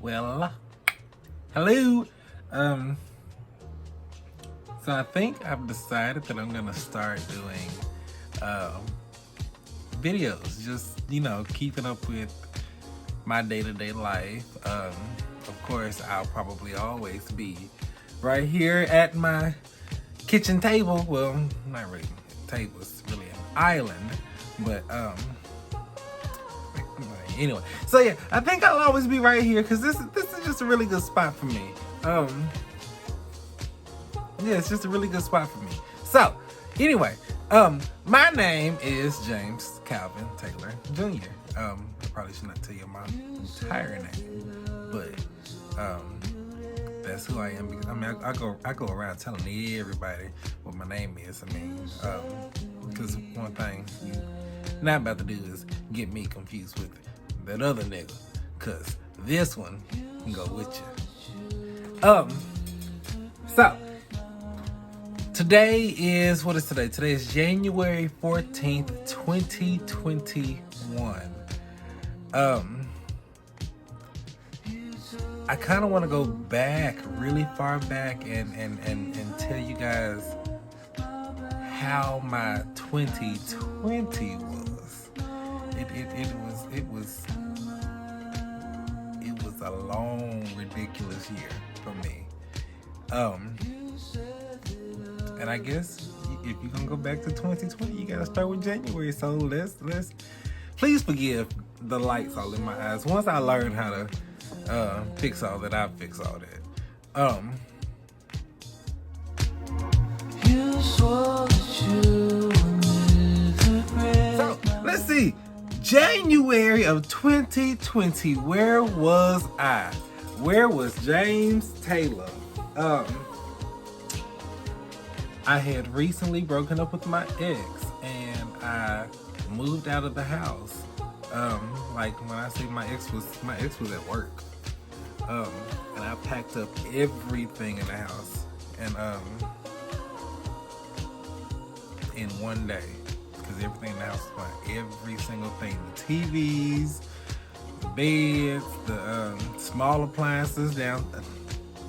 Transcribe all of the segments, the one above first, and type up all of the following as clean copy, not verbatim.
Well, hello. So I think I've decided that I'm gonna start doing videos, just keeping up with my day-to-day life. Of course, I'll probably always be right here at my kitchen table. Well, not really a table, it's really an island, but anyway. So yeah, I think I'll always be right here because this is just a really good spot for me. Yeah, it's just a really good spot for me. So, anyway, my name is James Calvin Taylor Jr. I probably should not tell you my entire name, but that's who I am. Because, I go around telling everybody what my name is. Because one thing you're not about to do is get me confused with that other nigga. Cause this one can go with you. So. Today is, what is today? Today is January 14th, 2021. I kind of want to go back, really far back, and tell you guys how my 2020 was. It was a long, ridiculous year for me. And I guess if you're gonna go back to 2020, you gotta start with January. So let's please forgive the lights all in my eyes. Once I learned how to fix all that, I'll fix all that. So let's see. January of 2020. Where was I? Where was James Taylor? I had recently broken up with my ex, and I moved out of the house. Like when I say my ex was at work. And I packed up everything in the house, and in one day, because everything in the house was fine. Every single thing, the TVs, the beds, the small appliances down.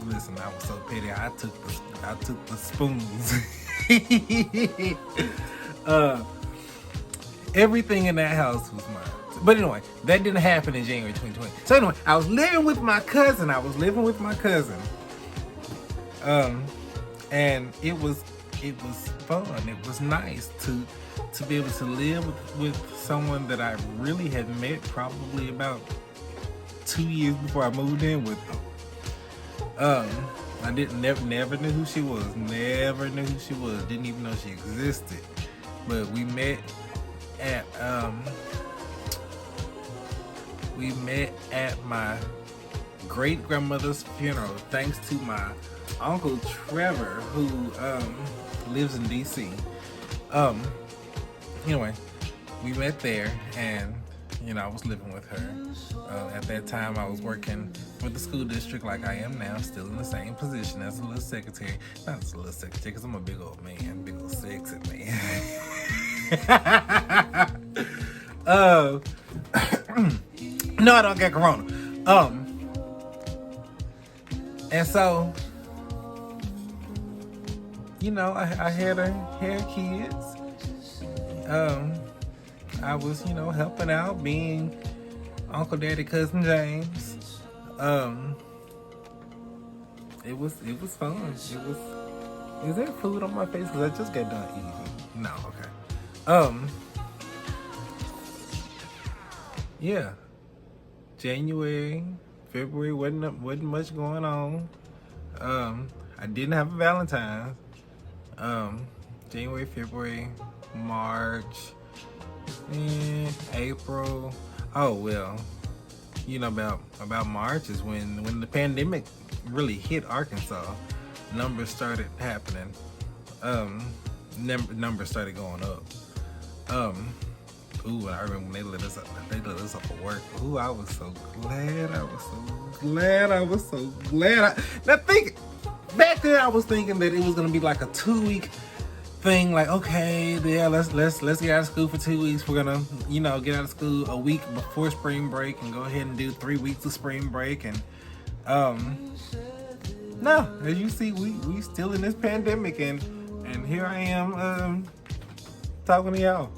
Listen, I was so petty. I took the spoons. Everything in that house was mine. But anyway, that didn't happen in January 2020. So anyway, I was living with my cousin. And it was fun. It was nice to be able to live with someone that I really had met probably about 2 years before I moved in with them. I never knew who she was. Didn't even know she existed. But we met at my great grandmother's funeral, thanks to my Uncle Trevor, who lives in DC. Anyway, we met there, and I was living with her. At that time, I was working for the school district like I am now, still in the same position as a little secretary. Not as a little secretary, because I'm a big old man, big old sexy man. No, I don't get corona. And so, I had kids. I was, helping out, being Uncle Daddy, Cousin James. It was fun. Is there food on my face? Because I just got done eating. No, okay. Yeah. January, February wasn't much going on. I didn't have a Valentine's. January, February, March, April. Oh well, about March is when the pandemic really hit Arkansas. Numbers started happening. Numbers started going up. Ooh, I remember when they let us up for work. Ooh, I was so glad. Now back then I was thinking that it was gonna be like a 2-week thing like, okay, yeah, let's get out of school for 2 weeks. We're gonna, get out of school a week before spring break and go ahead and do 3 weeks of spring break. And no, as you see, we still in this pandemic, and here I am talking to y'all.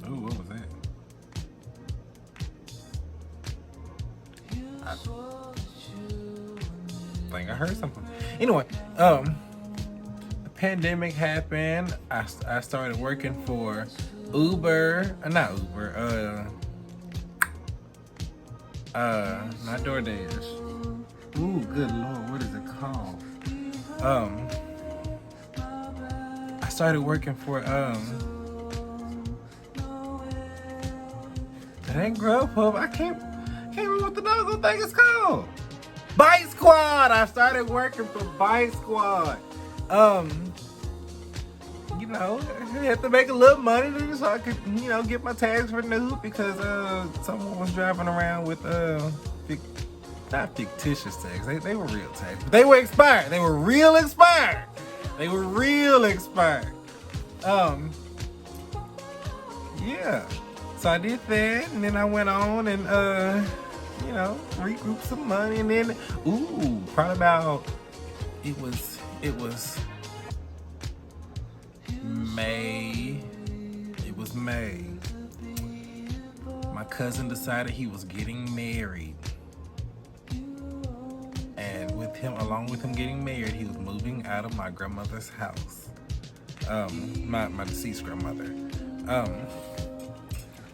Ooh, what was that? I think I heard something. Anyway, the pandemic happened. I started working for not DoorDash. Ooh, good Lord, what is it called? I started working for that ain't Grubhub. I can't remember what the doggone thing is called. Bite Squad. I started working for Bite Squad. I had to make a little money so I could, get my tags renewed, because someone was driving around with not fictitious tags. They were real tags, but they were expired. They were real expired. Yeah. So I did that, and then I went on and regrouped some money, and then probably about it was May. It was May. My cousin decided he was getting married. And along with him getting married, he was moving out of my grandmother's house. My deceased grandmother.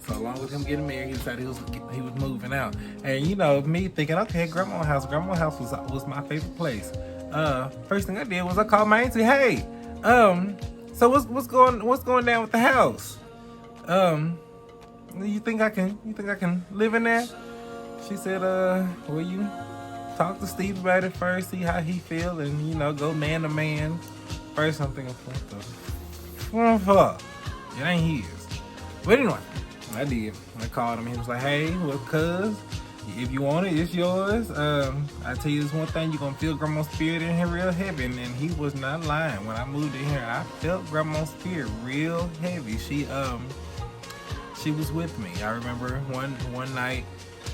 So along with him getting married, he decided he was moving out. And me thinking, okay, grandma's house was my favorite place. First thing I did was I called my auntie, hey, so what's going down with the house? You think I can live in there? She said, will you talk to Steve about it first, see how he feel, and go man to man. First I'm thinking, what the fuck? It ain't his. But anyway, I did. I called him. He was like, hey, well, cuz, if you want it, it's yours. I tell you this one thing, you're gonna feel grandma's spirit in here real heavy. And he was not lying. When I moved in here, I felt grandma's spirit real heavy. She was with me. I remember one night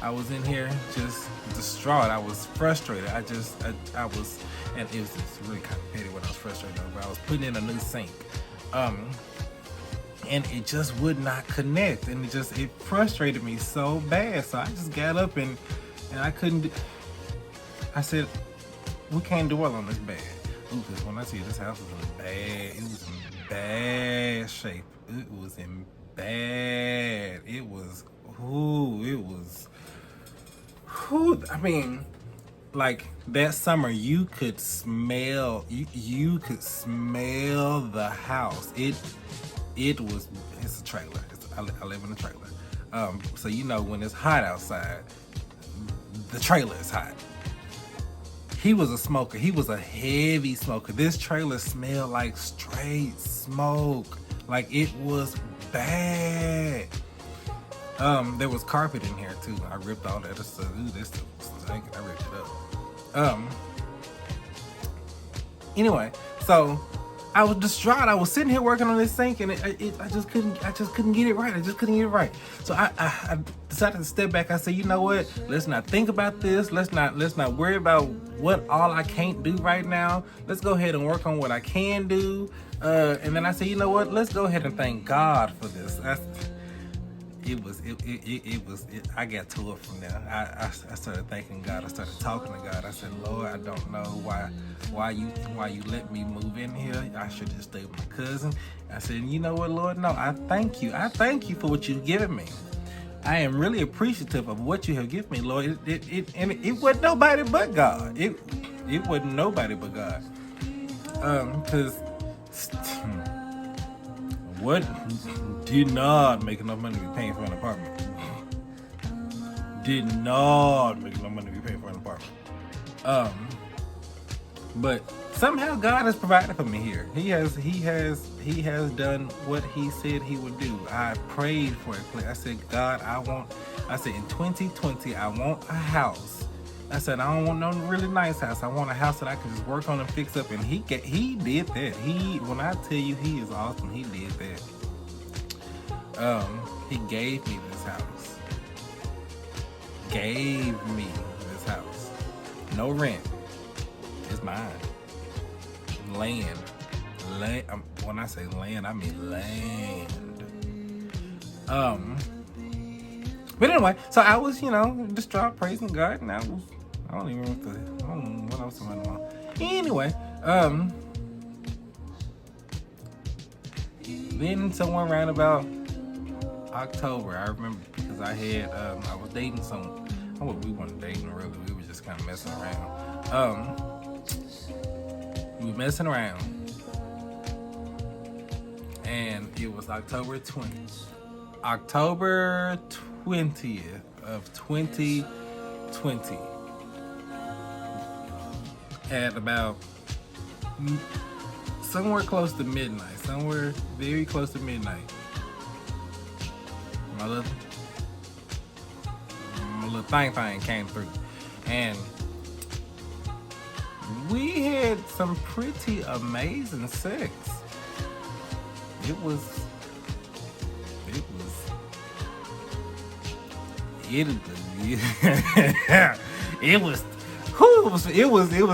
I was in here just distraught. I was frustrated. I was, and it was just really kind of petty when I was frustrated over. I was putting in a new sink. And it just would not connect, and it frustrated me so bad. So I just got up and I couldn't. I said, we can't dwell on this bad. Because when I see this house was in bad shape. It was in bad. It was. I mean, like that summer, you could smell. You could smell the house. It's a trailer. I live in a trailer. So when it's hot outside, the trailer is hot. He was a smoker. He was a heavy smoker. This trailer smelled like straight smoke. Like it was bad. There was carpet in here too. I ripped all that stuff. This stuff was stinking. I ripped it up. Anyway, so I was distraught. I was sitting here working on this sink, and I just couldn't get it right. So I decided to step back. I said, you know what? Let's not think about this. Let's not worry about what all I can't do right now. Let's go ahead and work on what I can do. And then I said, you know what? Let's go ahead and thank God for this. I got to it from there. I started thanking God. I started talking to God. I said, Lord, I don't know why you let me move in here. I should just stay with my cousin. I said, you know what, Lord? No, I thank you. I thank you for what you've given me. I am really appreciative of what you have given me, Lord. It wasn't nobody but God. It wasn't nobody but God. Because what did not make enough money to be paying for an apartment. Did not make enough money to be paying for an apartment. But somehow God has provided for me here. He has done what he said he would do. I prayed for a place. I said, God, in 2020, I want a house I said, I don't want no really nice house. I want a house that I can just work on and fix up. And he did that. When I tell you he is awesome, he did that. He gave me this house. Gave me this house. No rent. It's mine. Land. When I say land, I mean land. But anyway, so I was, distraught, praising God, and I don't even know what I was talking about. Anyway, then somewhere around about October, I remember, because I had, I was dating someone. We weren't dating really, we were just kind of messing around. We were messing around, and it was October 20th of 2020, at about somewhere close to midnight, somewhere very close to midnight. My little thing came through, and we had some pretty amazing sex. It was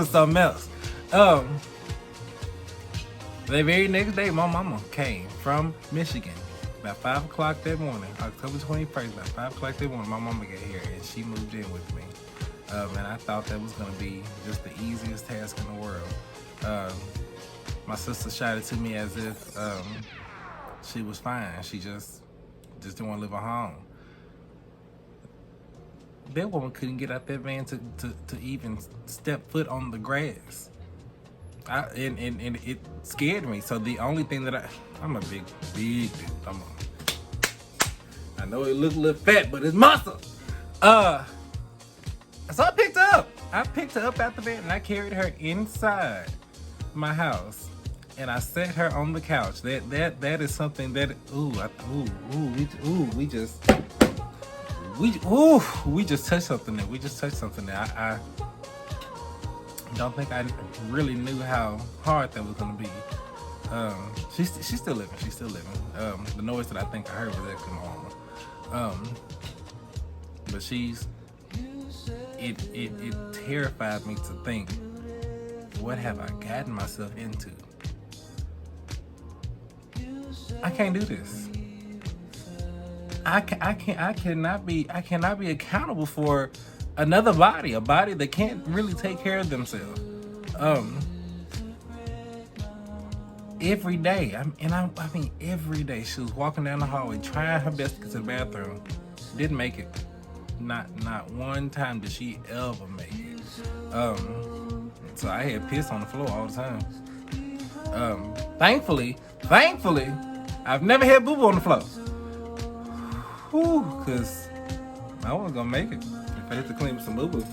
something else. The very next day, my mama came from Michigan about 5 o'clock that morning, October 21st, about 5 o'clock that morning. My mama got here and she moved in with me. And I thought that was going to be just the easiest task in the world. My sister shot it to me as if she was fine. She just didn't want to live at home. That woman couldn't get out that van to even step foot on the grass. And it scared me. So the only thing that I'm a big dude. I know it looks a little fat, but it's muscle. So I picked her up. I picked her up out the bed and I carried her inside my house, and I set her on the couch. That is something that we just touched something there. We just touched something there. I don't think I really knew how hard that was gonna be. She's still living. She's still living. The noise that I think I heard was actually my mama. But it terrified me to think, what have I gotten myself into? I can't do this. I cannot be accountable for another body, a body that can't really take care of themselves. Every day, I mean every day, she was walking down the hallway trying her best to get to the bathroom. Didn't make it. Not one time did she ever make it. So I had piss on the floor all the time. Thankfully, I've never had boo-boo on the floor. Cause I wasn't gonna make it if I had to clean some boo-boo.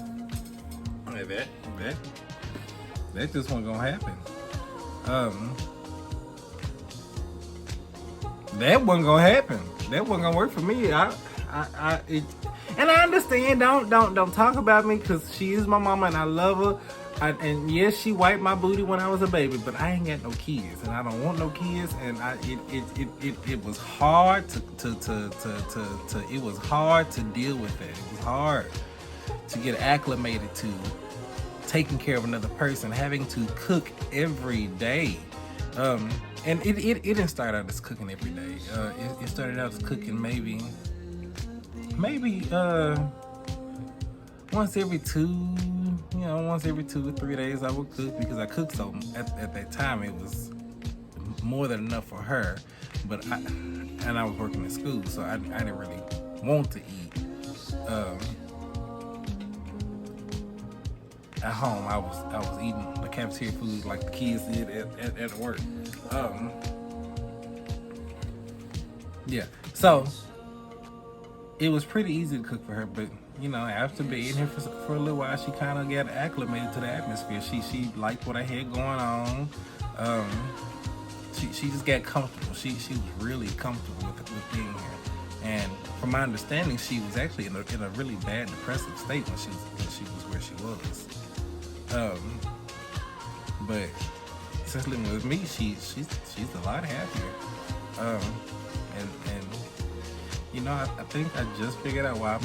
That just wasn't gonna happen. That wasn't gonna happen. That wasn't gonna work for me. And I understand. Don't talk about me, because she is my mama and I love her. And yes, she wiped my booty when I was a baby, but I ain't got no kids, and I don't want no kids. And it was hard it was hard to deal with that. It was hard to get acclimated to taking care of another person, having to cook every day. And it didn't start out as cooking every day. It started out as cooking maybe once every 2 or 3 days I would cook, because I cooked so at that time it was more than enough for her. But I was working in school, so I didn't really want to eat. At home, I was eating the cafeteria food like the kids did at work. Yeah, so it was pretty easy to cook for her, but after being here for a little while, she kind of got acclimated to the atmosphere. She liked what I had going on. She just got comfortable. She was really comfortable with being here. And from my understanding, she was actually in a really bad depressive state when she was where she was. But since living with me, she's a lot happier. And you know, I think I just figured out why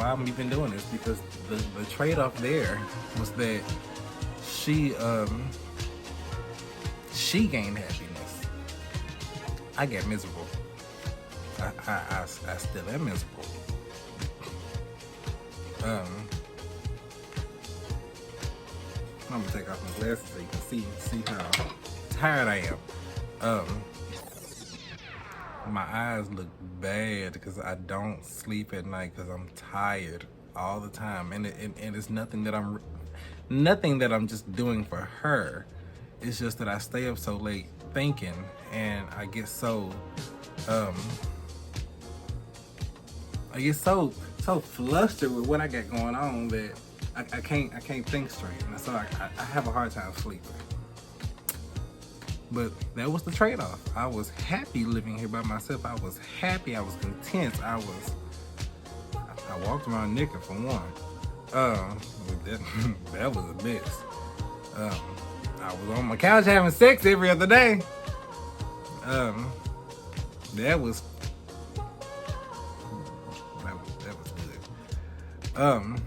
I'm even doing this, because the trade-off there was that she gained happiness. I get miserable. I still am miserable. I'm gonna take off my glasses so you can see how tired I am. My eyes look bad because I don't sleep at night because I'm tired all the time, and it's nothing that I'm just doing for her. It's just that I stay up so late thinking, and I get so flustered with what I got going on that I can't think straight, and so I have a hard time sleeping. But that was the trade-off. I was happy living here by myself. I was happy. I was content. I walked around naked for one. That was a mess. I was on my couch having sex every other day. That was good.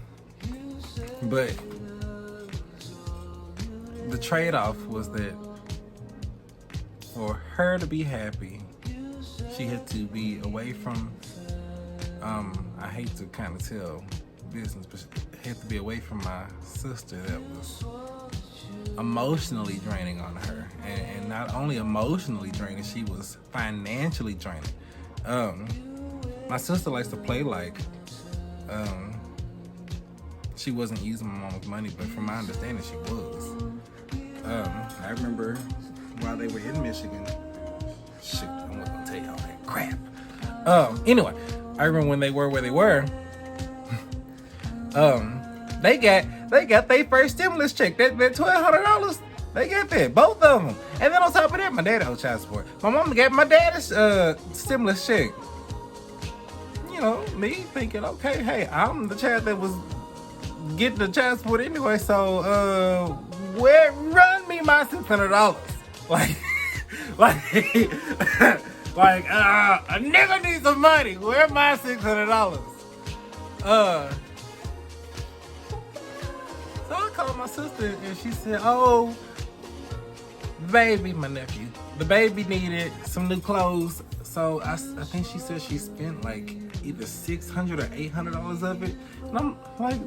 But the trade-off was that for her to be happy, she had to be away from, I hate to kind of tell business, but she had to be away from my sister that was emotionally draining on her. And not only emotionally draining, she was financially draining. My sister likes to play like she wasn't using my mom's money, but from my understanding, she was. I remember while they were in Michigan, shoot, I'm not gonna tell you all that crap. Anyway, I remember when they were where they were, they got their first stimulus check, that $1,200, they got that, both of them. And then on top of that, my dad owed child support. My mom got my dad's stimulus check. You know, me thinking, okay, hey, I'm the child that was getting the child support anyway, so run me my $600. Like, a nigga needs some money. Where my $600? So I called my sister and she said, "Oh, baby, my nephew, the baby needed some new clothes." So I think she said she spent like either $600 or $800 of it, and I'm like,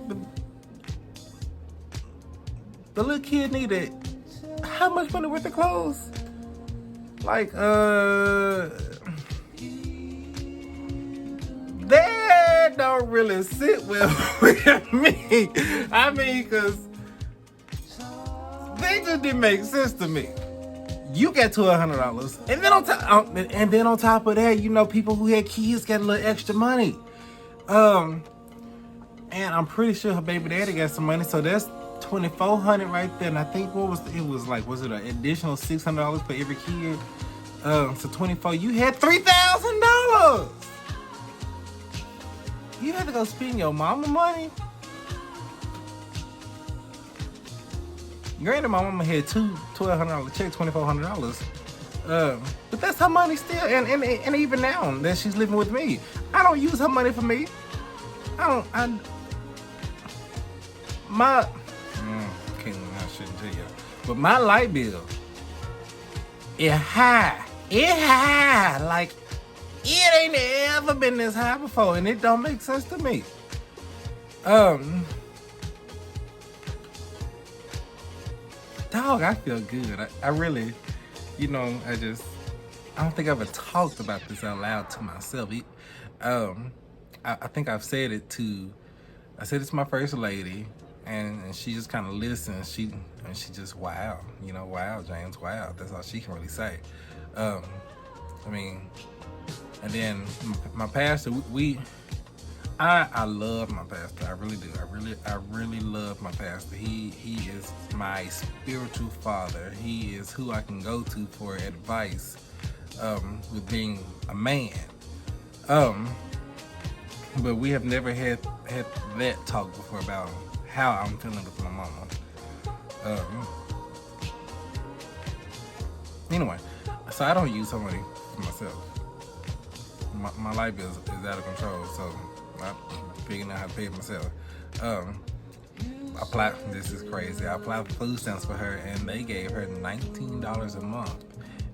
the little kid needed how much money worth of clothes? Like, that don't really sit well with me. I mean, cause they just didn't make sense to me. You got $1,200, and then on top of that, you know, people who had kids got a little extra money. And I'm pretty sure her baby daddy got some money, so that's $2,400 right there. And I think was it an additional $600 for every kid? So 24, you had $3,000. You had to go spend your mama money. Granted, my mama had two $1,200 checks, $2,400. But that's her money still, and even now that she's living with me, I don't use her money for me. I shouldn't tell you, but my light bill is high. It's high, like it ain't ever been this high before, and it don't make sense to me. Dog, I feel good. I really, you know, I don't think I've ever talked about this out loud to myself. I think I've said it to my first lady, and she just kind of listens. She just, wow, you know, wow, James, wow. That's all she can really say. I mean, and then my pastor, I love my pastor. I really do. I really love my pastor. He is my spiritual father. He is who I can go to for advice with being a man. but we have never had that talk before about how I'm feeling with my mama. Anyway, so I don't use somebody for myself. My life is out of control, so I'm figuring out how to pay it myself. This is crazy. I applied for food stamps for her, and they gave her $19 a month,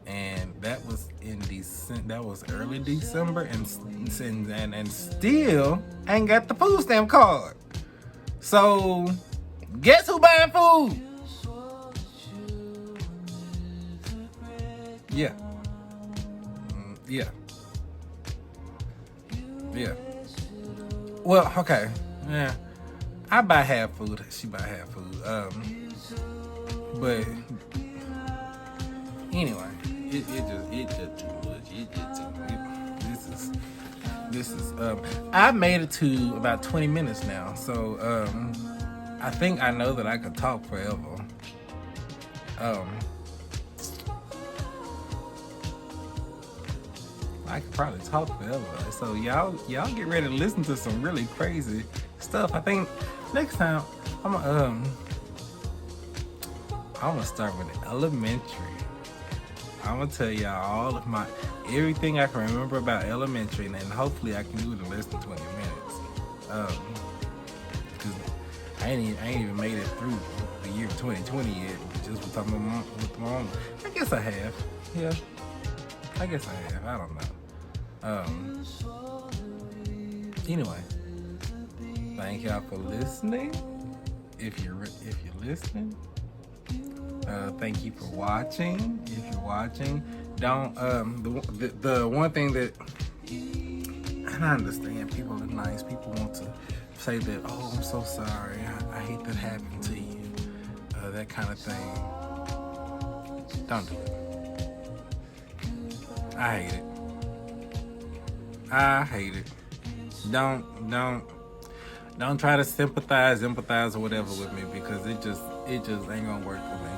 and that was in December. That was early December, and still ain't got the food stamp card. So, guess who buying food? Yeah. Yeah. Well, okay. Yeah. I buy half food. She buy half food. But anyway, it just too much. It just too much. This is I made it to about 20 minutes now. So I think I know that I could talk forever. I could probably talk forever. So y'all get ready to listen to some really crazy stuff. I think next time I'm gonna start with elementary. I'm gonna tell y'all all of everything I can remember about elementary, and hopefully I can do it in less than 20 minutes. Cause I ain't even made it through the year of 2020 yet. Just with talking with my mom. I guess I have. Yeah. I guess I have. I don't know. Anyway, thank y'all for listening. If you're listening, thank you for watching. If you're watching, don't the one thing that, and I understand people are nice. People want to say that, oh, I'm so sorry. I hate that happened to you. That kind of thing. Don't do it. I hate it. I hate it. Don't try to empathize, or whatever with me, because it just ain't gonna work for me.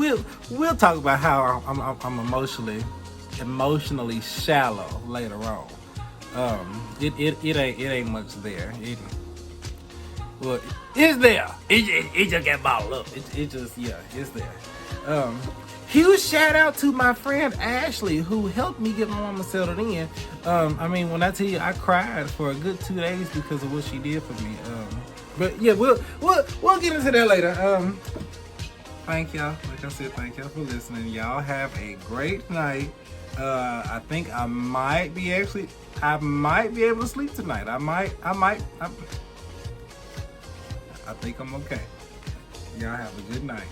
Yeah. We'll talk about how I'm emotionally shallow later on. It ain't much there. It's there. It just got bottled up. It's there. Huge shout out to my friend Ashley, who helped me get my mama settled in. I mean, when I tell you I cried for a good 2 days because of what she did for me. But yeah, we'll get into that later. Thank y'all. Like I said, thank y'all for listening. Y'all have a great night. I think I might be able to sleep tonight. I think I'm okay. Y'all have a good night.